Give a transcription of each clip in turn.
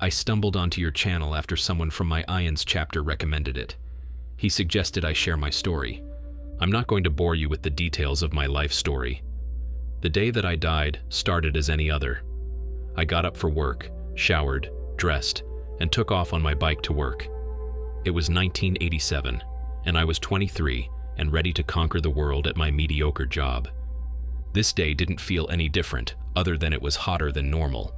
I stumbled onto your channel after someone from my IONS chapter recommended it. He suggested I share my story. I'm not going to bore you with the details of my life story. The day that I died started as any other. I got up for work, showered, dressed, and took off on my bike to work. It was 1987, and I was 23 and ready to conquer the world at my mediocre job. This day didn't feel any different, other than it was hotter than normal.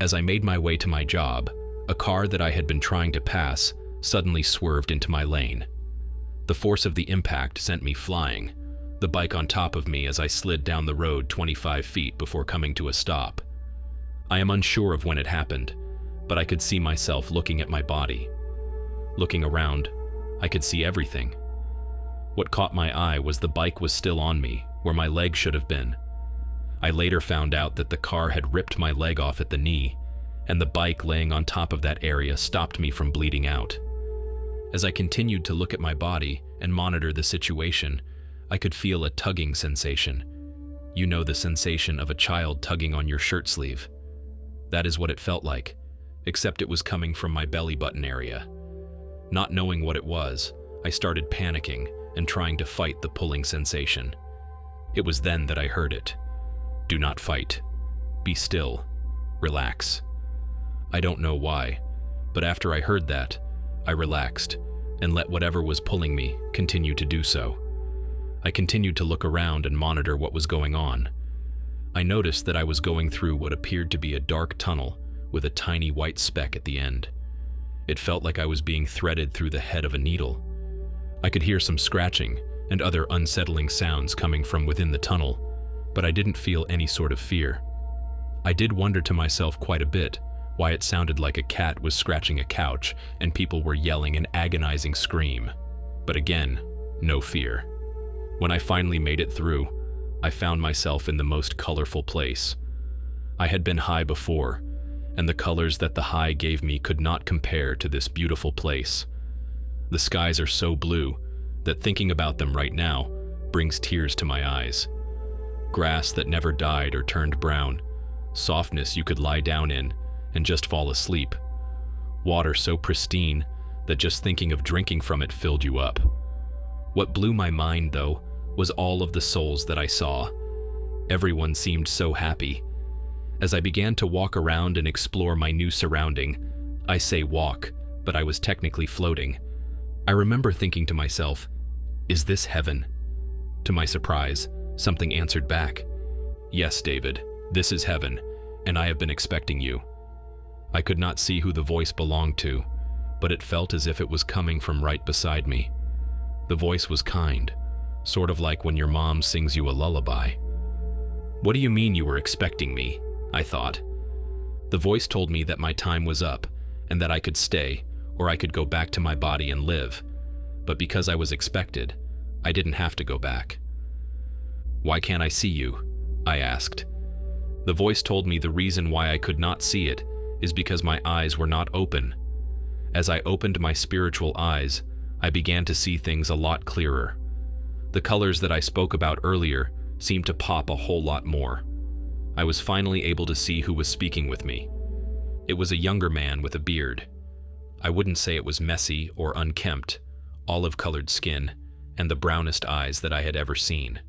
As I made my way to my job, a car that I had been trying to pass suddenly swerved into my lane. The force of the impact sent me flying, the bike on top of me as I slid down the road 25 feet before coming to a stop. I am unsure of when it happened, but I could see myself looking at my body. Looking around, I could see everything. What caught my eye was the bike was still on me, where my leg should have been. I later found out that the car had ripped my leg off at the knee, and the bike laying on top of that area stopped me from bleeding out. As I continued to look at my body and monitor the situation, I could feel a tugging sensation. You know, the sensation of a child tugging on your shirt sleeve. That is what it felt like, except it was coming from my belly button area. Not knowing what it was, I started panicking and trying to fight the pulling sensation. It was then that I heard it. Do not fight. Be still. Relax. I don't know why, but after I heard that, I relaxed and let whatever was pulling me continue to do so. I continued to look around and monitor what was going on. I noticed that I was going through what appeared to be a dark tunnel with a tiny white speck at the end. It felt like I was being threaded through the head of a needle. I could hear some scratching and other unsettling sounds coming from within the tunnel, but I didn't feel any sort of fear. I did wonder to myself quite a bit why it sounded like a cat was scratching a couch and people were yelling an agonizing scream. But again, no fear. When I finally made it through, I found myself in the most colorful place. I had been high before, and the colors that the high gave me could not compare to this beautiful place. The skies are so blue that thinking about them right now brings tears to my eyes. Grass that never died or turned brown, softness you could lie down in and just fall asleep. Water so pristine that just thinking of drinking from it filled you up. What blew my mind, though, was all of the souls that I saw. Everyone seemed so happy. As I began to walk around and explore my new surrounding, I say walk, but I was technically floating. I remember thinking to myself, is this heaven? To my surprise, something answered back. Yes, David, this is heaven, and I have been expecting you. I could not see who the voice belonged to, but it felt as if it was coming from right beside me. The voice was kind, sort of like when your mom sings you a lullaby. What do you mean you were expecting me? I thought. The voice told me that my time was up and that I could stay or I could go back to my body and live. But because I was expected, I didn't have to go back. Why can't I see you? I asked. The voice told me the reason why I could not see it is because my eyes were not open. As I opened my spiritual eyes, I began to see things a lot clearer. The colors that I spoke about earlier seemed to pop a whole lot more. I was finally able to see who was speaking with me. It was a younger man with a beard. I wouldn't say it was messy or unkempt, olive-colored skin, and the brownest eyes that I had ever seen.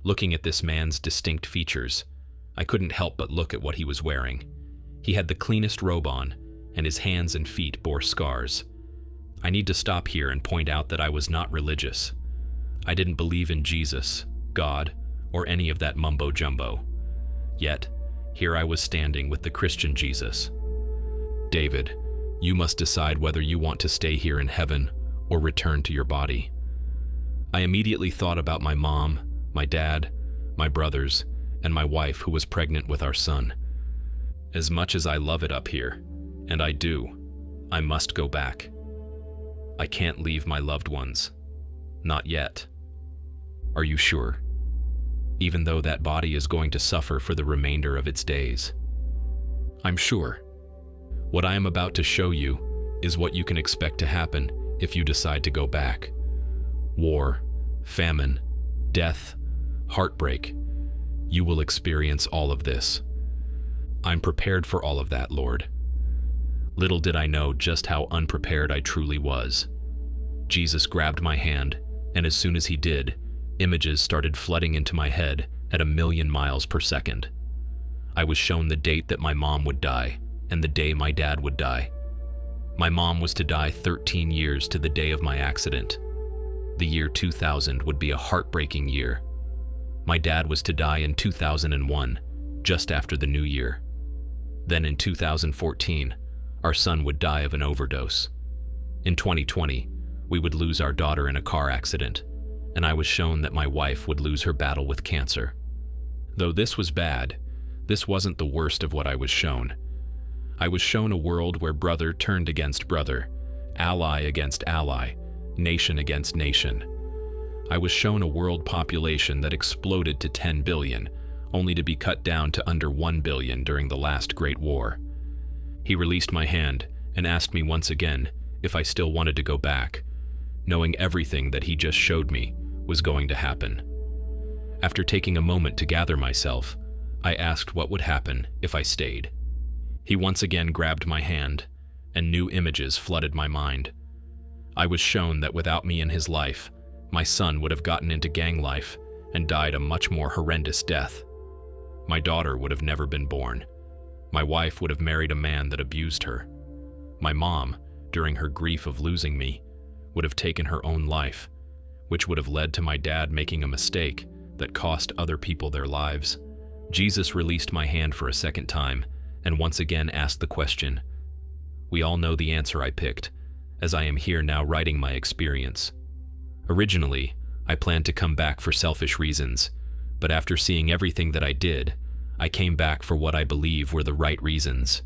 Looking at this man's distinct features, I couldn't help but look at what he was wearing. He had the cleanest robe on, and his hands and feet bore scars. I need to stop here and point out that I was not religious. I didn't believe in Jesus, God, or any of that mumbo-jumbo. Yet, here I was standing with the Christian Jesus. David, you must decide whether you want to stay here in heaven or return to your body. I immediately thought about my mom, my dad, my brothers, and my wife who was pregnant with our son. As much as I love it up here, and I do, I must go back. I can't leave my loved ones. Not yet. Are you sure? Even though that body is going to suffer for the remainder of its days. I'm sure. What I am about to show you is what you can expect to happen if you decide to go back. War, famine, death, heartbreak. You will experience all of this. I'm prepared for all of that, Lord. Little did I know just how unprepared I truly was. Jesus grabbed my hand, and as soon as he did, images started flooding into my head at 1,000,000 miles per second. I was shown the date that my mom would die and the day my dad would die. My mom was to die 13 years to the day of my accident. The year 2000 would be a heartbreaking year. My dad was to die in 2001, just after the new year. Then in 2014, our son would die of an overdose. In 2020, we would lose our daughter in a car accident, and I was shown that my wife would lose her battle with cancer. Though this was bad, this wasn't the worst of what I was shown. I was shown a world where brother turned against brother, ally against ally, nation against nation. I was shown a world population that exploded to 10 billion, only to be cut down to under 1 billion during the last Great War. He released my hand and asked me once again if I still wanted to go back, knowing everything that he just showed me was going to happen. After taking a moment to gather myself, I asked what would happen if I stayed. He once again grabbed my hand, and new images flooded my mind. I was shown that without me in his life, my son would have gotten into gang life and died a much more horrendous death. My daughter would have never been born. My wife would have married a man that abused her. My mom, during her grief of losing me, would have taken her own life, which would have led to my dad making a mistake that cost other people their lives. Jesus released my hand for a second time and once again asked the question. We all know the answer I picked, as I am here now writing my experience. Originally, I planned to come back for selfish reasons, but after seeing everything that I did, I came back for what I believe were the right reasons.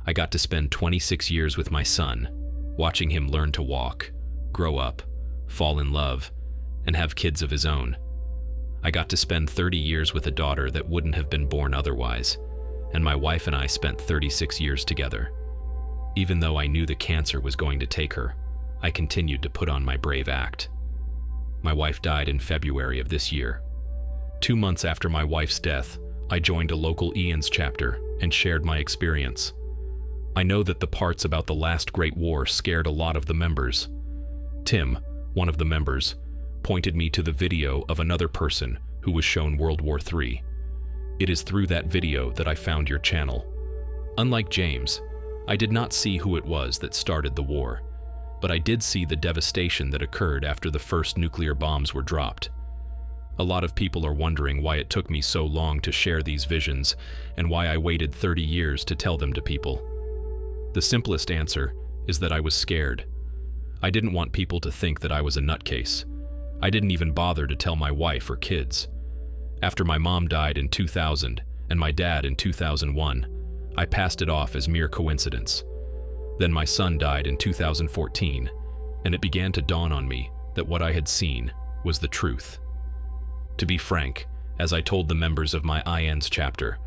I got to spend 26 years with my son, watching him learn to walk, grow up, fall in love, and have kids of his own. I got to spend 30 years with a daughter that wouldn't have been born otherwise, and my wife and I spent 36 years together. Even though I knew the cancer was going to take her, I continued to put on my brave act. My wife died in February of this year. 2 months after my wife's death, I joined a local NDEs chapter and shared my experience. I know that the parts about the last Great War scared a lot of the members. Tim, one of the members, pointed me to the video of another person who was shown World War III. It is through that video that I found your channel. Unlike James, I did not see who it was that started the war, but I did see the devastation that occurred after the first nuclear bombs were dropped. A lot of people are wondering why it took me so long to share these visions and why I waited 30 years to tell them to people. The simplest answer is that I was scared. I didn't want people to think that I was a nutcase. I didn't even bother to tell my wife or kids. After my mom died in 2000 and my dad in 2001, I passed it off as mere coincidence. Then my son died in 2014, and it began to dawn on me that what I had seen was the truth. To be frank, as I told the members of my NDEs chapter,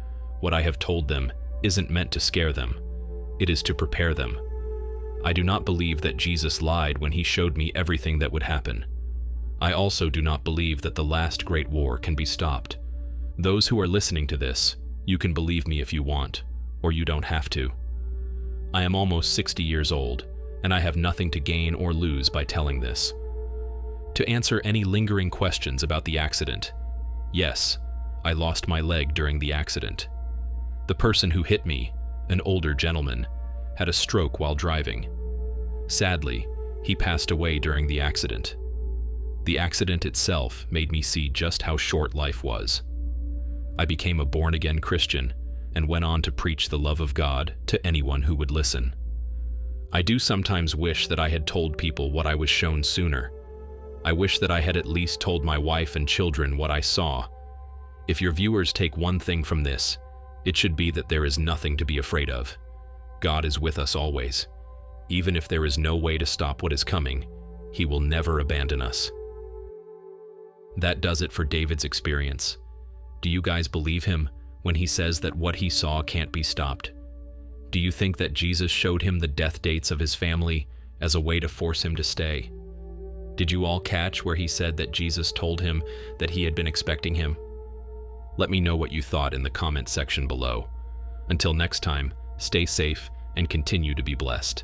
what I have told them isn't meant to scare them. It is to prepare them. I do not believe that Jesus lied when he showed me everything that would happen. I also do not believe that the last Great War can be stopped. Those who are listening to this, you can believe me if you want, or you don't have to. I am almost 60 years old, and I have nothing to gain or lose by telling this. To answer any lingering questions about the accident, yes, I lost my leg during the accident. The person who hit me, an older gentleman, had a stroke while driving. Sadly, he passed away during the accident. The accident itself made me see just how short life was. I became a born-again Christian and went on to preach the love of God to anyone who would listen. I do sometimes wish that I had told people what I was shown sooner. I wish that I had at least told my wife and children what I saw. If your viewers take one thing from this, it should be that there is nothing to be afraid of. God is with us always. Even if there is no way to stop what is coming, He will never abandon us. That does it for David's experience. Do you guys believe him when he says that what he saw can't be stopped? Do you think that Jesus showed him the death dates of his family as a way to force him to stay? Did you all catch where he said that Jesus told him that he had been expecting him? Let me know what you thought in the comment section below. Until next time, stay safe and continue to be blessed.